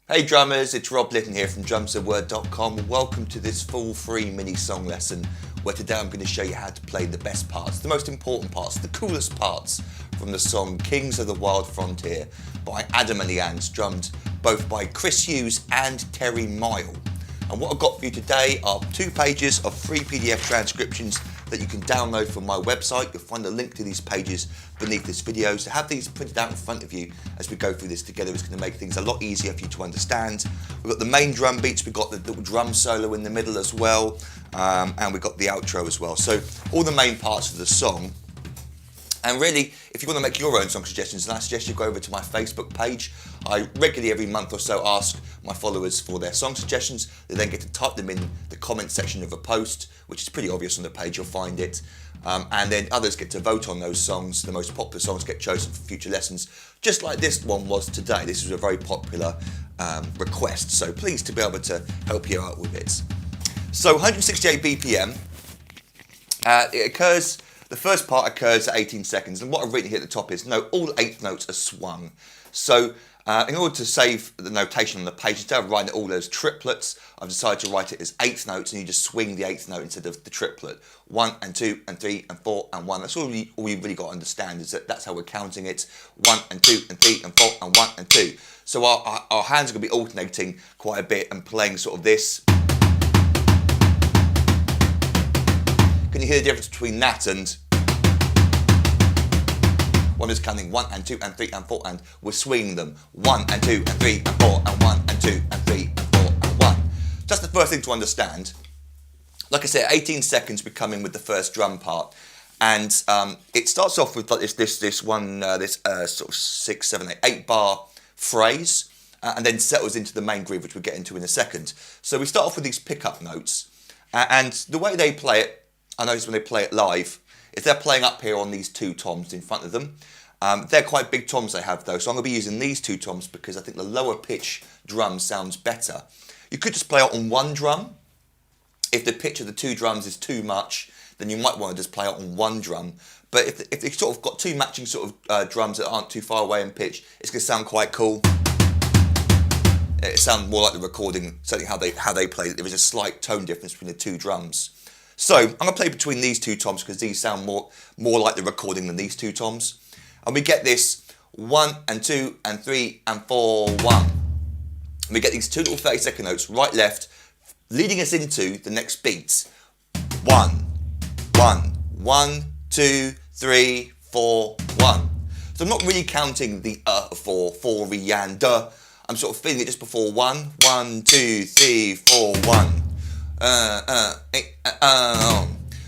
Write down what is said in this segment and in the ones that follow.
Hey drummers, it's Rob Litton here from drumsandword.com. Welcome to this full free mini song lesson where today I'm going to show you how to play the best parts, the most important parts, the coolest parts from the song Kings of the Wild Frontier by Adam and the Ants, drummed both by Chris Hughes and Terry Miall. And what I've got for you today are 2 pages of free PDF transcriptions that you can download from my website. You'll find a link to these pages beneath this video. So have these printed out in front of you as we go through this together. It's going to make things a lot easier for you to understand. We've got the main drum beats, we've got the little drum solo in the middle as well, and we've got the outro as well. So all the main parts of the song. And really, if you want to make your own song suggestions, then I suggest you go over to my Facebook page. I regularly, every month or so, ask my followers for their song suggestions. They then get to type them in the comment section of a post, which is pretty obvious on the page, you'll find it. And then others get to vote on those songs. The most popular songs get chosen for future lessons, just like this one was today. This was a very popular request, so pleased to be able to help you out with it. So 168 BPM, the first part occurs at 18 seconds, and what I've written here at the top is, no, all 8th notes are swung. So in order to save the notation on the page, instead of writing it all as triplets, I've decided to write it as 8th notes, and you just swing the 8th note instead of the triplet. 1 and 2 and 3 and 4 and 1. That's all you've really got to understand, is that that's how we're counting it. 1 and 2 and 3 and 4 and 1 and 2. So our hands are going to be alternating quite a bit and playing sort of this. Can you hear the difference between that and one is counting 1 and 2 and 3 and 4, and we're swinging them 1 and 2 and 3 and 4 and 1 and 2 and 3 and 4 and 1. That's the first thing to understand. Like I said, 18 seconds we come in with the first drum part, and it starts off with like this sort of 6, 7, 8 bar phrase, and then settles into the main groove, which we'll get into in a second. So we start off with these pickup notes, and the way they play it, I notice when they play it live, is they're playing up here on these 2 toms in front of them. They're quite big toms they have though, so I'm going to be using these 2 toms because I think the lower pitch drum sounds better. You could just play it on 1 drum. If the pitch of the 2 drums is too much, then you might want to just play it on 1 drum. But if you've sort of got 2 matching sort of drums that aren't too far away in pitch, it's going to sound quite cool. It sounds more like the recording, certainly how they play it. There is a slight tone difference between the 2 drums. So I'm going to play between these 2 toms because these sound more like the recording than these 2 toms. And we get this 1 and 2 and 3 and 4, 1. And we get these 2 little 30-second notes, right, left, leading us into the next beats. 1, 1, 1, 2, 3, 4, 1. So I'm not really counting the for 4, re, and, duh. I'm sort of feeling it just before 1, 1, 2, 3, 4, 1.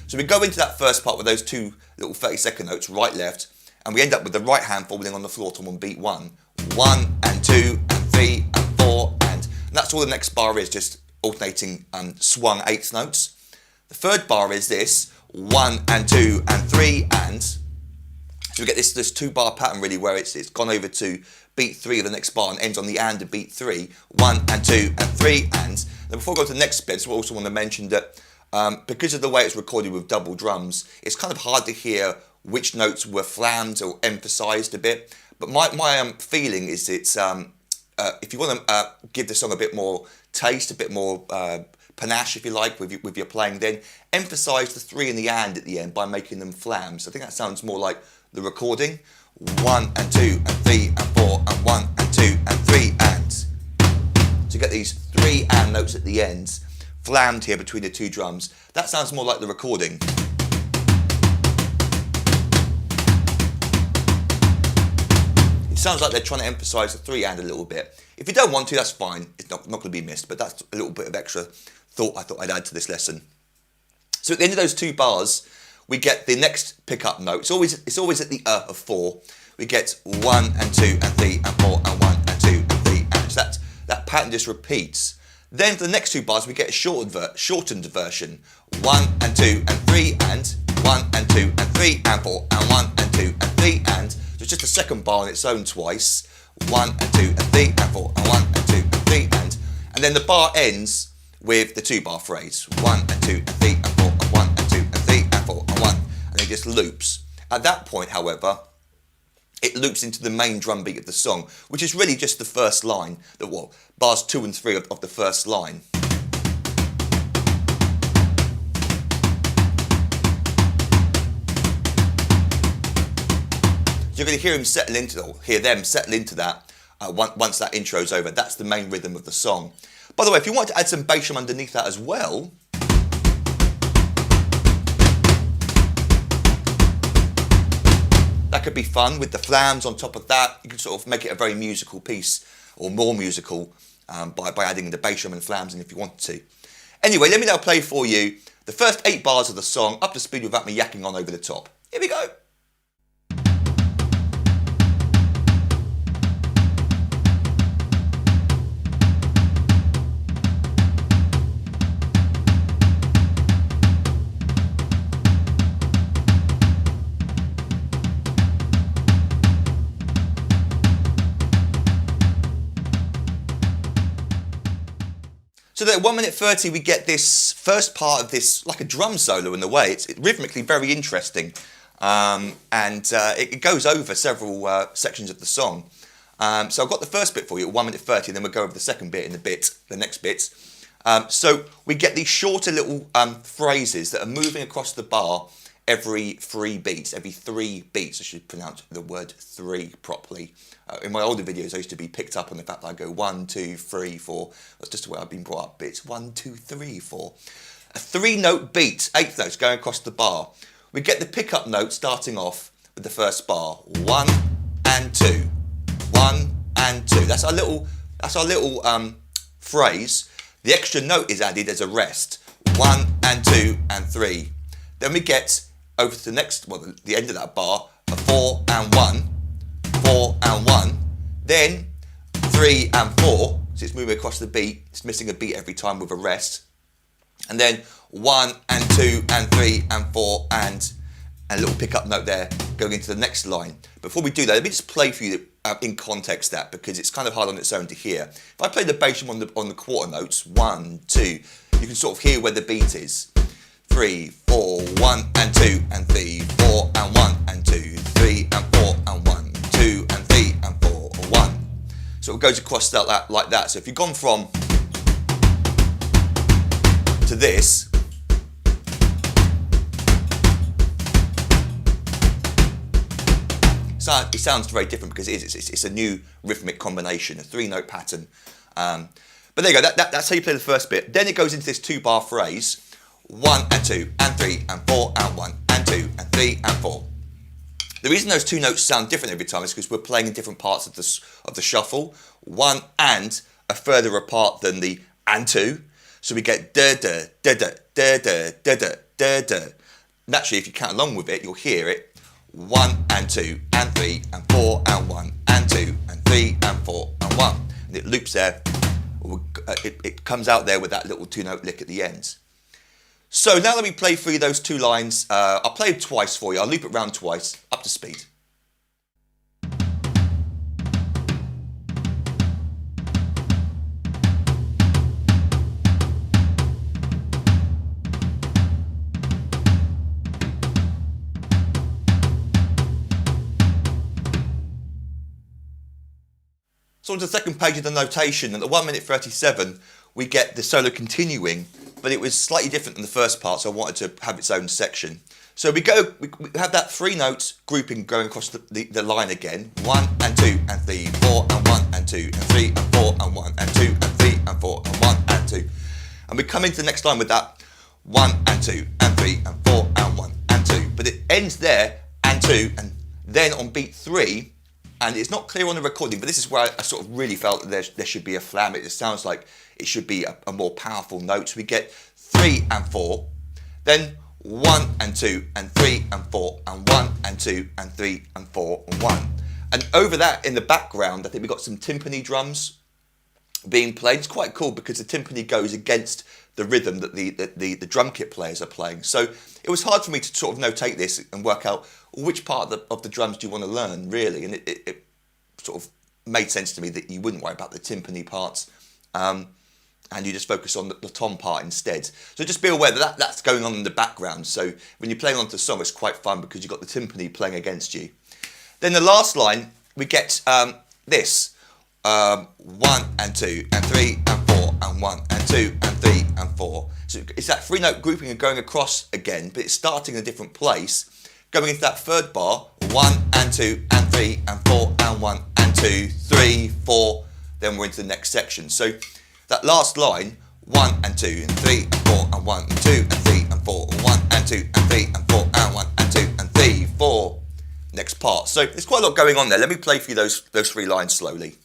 So we go into that first part with those 2 little 30-second notes, right, left, and we end up with the right hand falling on the floor tom on beat 1. 1 and 2 and 3 and 4, and that's all the next bar is, just alternating swung 8th notes. The third bar is this 1 and 2 and 3 and. So we get this 2-bar pattern really, where it's gone over to beat 3 of the next bar and ends on the and of beat 3. 1 and 2 and 3 and. Now before I go to the next bit, I also want to mention that because of the way it's recorded with double drums, it's kind of hard to hear which notes were flammed or emphasised a bit. But my feeling is it's if you want to give the song a bit more taste, a bit more panache, if you like, with your playing, then emphasise the 3 and the and at the end by making them flams. I think that sounds more like the recording. 1 and 2 and 3 and 4 and 1 and 2 and 3 and. To get these 3 and notes at the ends, flammed here between the 2 drums, that sounds more like the recording. It sounds like they're trying to emphasise the 3 and a little bit. If you don't want to, that's fine. It's not going to be missed, but that's a little bit of extra thought I thought I'd add to this lesson. So at the end of those 2 bars, we get the next pickup note. It's always at the of 4. We get 1 and 2 and 3 and 4 and 1 and 2 and 3 and. So that pattern just repeats. Then for the next 2 bars, we get a shortened version. 1 and 2 and 3 and. 1 and 2 and 3 and 4 and 1 and 2 and 3 and. So it's just a second bar on its own twice. 1 and 2 and 3 and 4 and 1 and 2 and 3 and. And then the bar ends with the 2-bar phrase. 1 and 2 and 3 and 4 and 1 and 2 and 3 and 4 and 1. And it just loops. At that point, however, it loops into the main drum beat of the song, which is really just the first line, bars 2 and 3 of the first line. You're going to hear them settle into that once that intro's over. That's the main rhythm of the song. By the way, if you want to add some bass drum underneath that as well, that could be fun with the flams on top of that. You can sort of make it a very musical piece, or more musical, by adding the bass drum and flams in if you want to. Anyway, let me now play for you the first 8 bars of the song up to speed without me yakking on over the top. Here we go. So at 1 minute 30 we get this first part of this, like a drum solo in a way. It's rhythmically very interesting, and it goes over several sections of the song. So I've got the first bit for you at 1 minute 30, and then we'll go over the second bit in the next bits. So we get these shorter little phrases that are moving across the bar every 3 beats. Every 3 beats, I should pronounce the word 3 properly. In my older videos, I used to be picked up on the fact that I go 1, 2, 3, 4. That's just the way I've been brought up. But it's 1, 2, 3, 4. A 3-note beat, 8 notes going across the bar. We get the pickup note starting off with the first bar. 1 and 2. 1 and 2. That's our little phrase. The extra note is added as a rest. 1 and 2 and 3. Then we get over to the next, the end of that bar, a 4 and 1. 4 and 1, then 3 and 4, so it's moving across the beat, it's missing a beat every time with a rest, and then 1 and 2 and 3 and 4 and a little pickup note there going into the next line. Before we do that, let me just play for you in context that, because it's kind of hard on its own to hear. If I play the bass drum on the quarter notes, 1, 2, you can sort of hear where the beat is. 3, 4, 1 and 2 and 3, 4 and 1 and 2, 3 and 4 and 1. 2 and 3 and 4 or 1. So it goes across that like that. So if you've gone from to this, it sounds very different because it's a new rhythmic combination, a 3-note pattern. But there you go. That's how you play the first bit. Then it goes into this 2-bar phrase: 1 and 2 and 3 and 4 and 1 and 2 and 3 and 4. The reason those 2 notes sound different every time is because we're playing in different parts of the shuffle. 1 and are further apart than the and 2. So we get da da da da da da da da da da. Naturally, if you count along with it, you'll hear it. 1 and 2 and 3 and 4 and 1 and 2 and 3 and 4 and 1. And it loops there. It comes out there with that little 2-note lick at the end. So now let me play for you those 2 lines. I'll play it twice for you. I'll loop it round twice, up to speed. So on to the second page of the notation, and at 1 minute 37, we get the solo continuing, but it was slightly different than the first part, so I wanted to have its own section. So we have that 3-note grouping going across the line again. 1 and 2 and 3, 4 and 1 and 2 and 3 and 4 and 1 and 2 and 3 and 4 and 1 and 2. And we come into the next line with that 1 and 2 and 3 and 4 and 1 and 2. But it ends there, and 2, and then on beat 3, and it's not clear on the recording, but this is where I sort of really felt that there should be a flam. It sounds like it should be a more powerful note. So we get 3 and 4, then 1 and 2 and 3 and 4 and 1 and 2 and 3 and 4 and 1. And over that in the background, I think we've got some timpani drums being played. It's quite cool because the timpani goes against the rhythm that the drum kit players are playing. So it was hard for me to sort of notate this and work out which part of the drums do you want to learn, really. And it sort of made sense to me that you wouldn't worry about the timpani parts and you just focus on the tom part instead. So just be aware that that's going on in the background. So when you're playing onto the song, it's quite fun because you've got the timpani playing against you. Then the last line, we get this. 1 and 2 and 3 and 4 and 1 and 2 and 3 and 4. So it's that 3-note grouping and going across again, but it's starting in a different place. Going into that third bar, 1 and 2 and 3 and 4 and 1 and 2, 3, 4. Then we're into the next section. So that last line, 1 and 2 and 3 and 4 and 1 and 2 and 3 and 4 and 1 and 2 and 3 and 4 and 1 and 2 and 3, 4. Next part. So there's quite a lot going on there. Let me play for you those 3 lines slowly.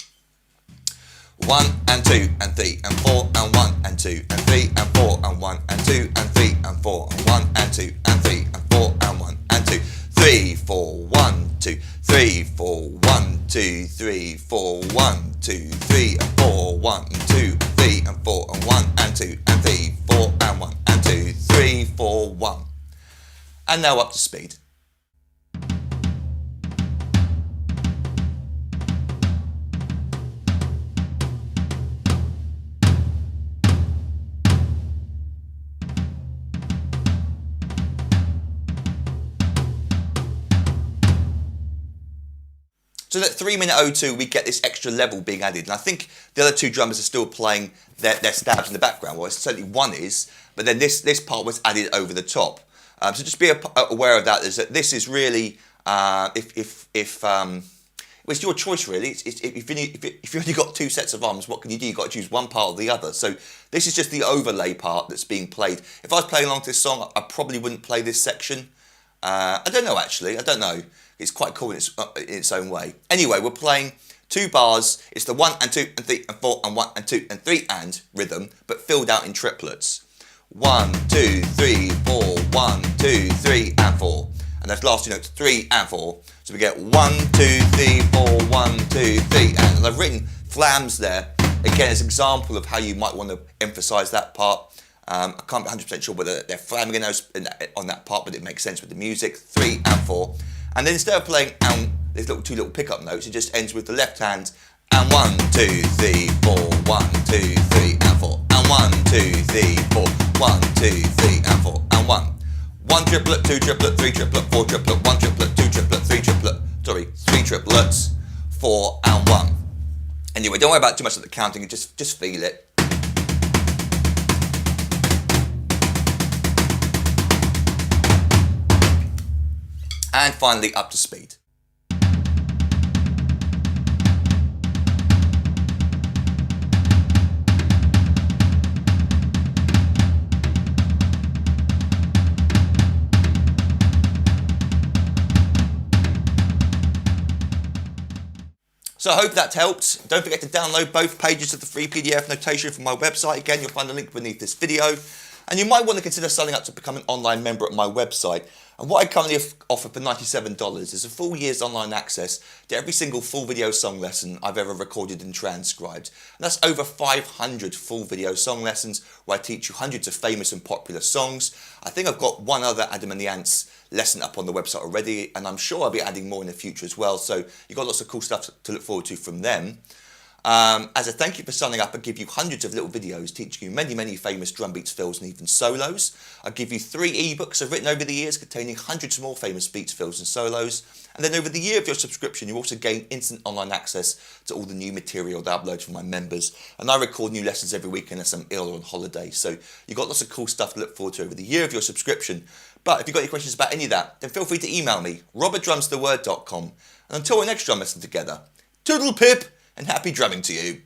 1 and 2 and 3 and 4 and 1 and 2 and 3 and 4 and 1 and 2 and 3 and 4 and 1 and 2 and 3 and 4 and 1 and 2, 3, 4, 1, 2, 3, 4, 1, 2, 3, 4, 1, 2, 3 and 4, 1 and 2 and 3 and 4 and 1 and 2 and 3, 4 and 1 and 2, 3, 4, 1. And now up to speed. So that 3:02, we get this extra level being added. And I think the other 2 drummers are still playing their stabs in the background. Well, certainly one is, but then this part was added over the top. So just be aware of that. Is that this is really, if it's your choice really. If you've only got 2 sets of arms, what can you do? You've got to choose one part or the other. So this is just the overlay part that's being played. If I was playing along to this song, I probably wouldn't play this section. I don't know actually. I don't know. It's quite cool in its own way. Anyway, we're playing 2 bars. It's the 1 and 2 and 3 and 4 and 1 and 2 and 3 and rhythm, but filled out in triplets. 1, 2, 3, 4, 1, 2, 3 and 4. And those last 2 notes, 3 and 4. So we get 1, 2, 3, 4, 1, 2, 3 and I've written flams there, again as an example of how you might want to emphasise that part. I can't be 100% sure whether they're flamming on that part, but it makes sense with the music. 3 and 4. And then instead of playing these 2 little pickup notes, it just ends with the left hand and 1, 2, 3, 4, 1, 2, 3 and 4 and 1, 2, 3, 4, 1, 2, 3 and 4 and 1. 1 triplet, 2 triplet, 3 triplet, 4 triplet, 1 triplet, 2 triplet, 3 triplet, 3 triplets, 4 and 1. Anyway, don't worry about too much of the counting, just feel it. And finally, up to speed. So I hope that helped. Don't forget to download both pages of the free PDF notation from my website. Again, you'll find the link beneath this video. And you might want to consider signing up to become an online member at my website. And what I currently offer for $97 is a full year's online access to every single full video song lesson I've ever recorded and transcribed. And that's over 500 full video song lessons where I teach you hundreds of famous and popular songs. I think I've got one other Adam and the Ants lesson up on the website already, and I'm sure I'll be adding more in the future as well. So you've got lots of cool stuff to look forward to from them. As a thank you for signing up, I give you hundreds of little videos teaching you many famous drum beats, fills and even solos. I give you 3 ebooks I've written over the years containing hundreds more famous beats, fills and solos. And then over the year of your subscription, you also gain instant online access to all the new material that I upload for my members. And I record new lessons every week unless I'm ill or on holiday. So you've got lots of cool stuff to look forward to over the year of your subscription. But if you've got any questions about any of that, then feel free to email me, rob@drumstheword.com. And until our next drum lesson together, toodle pip and happy drumming to you.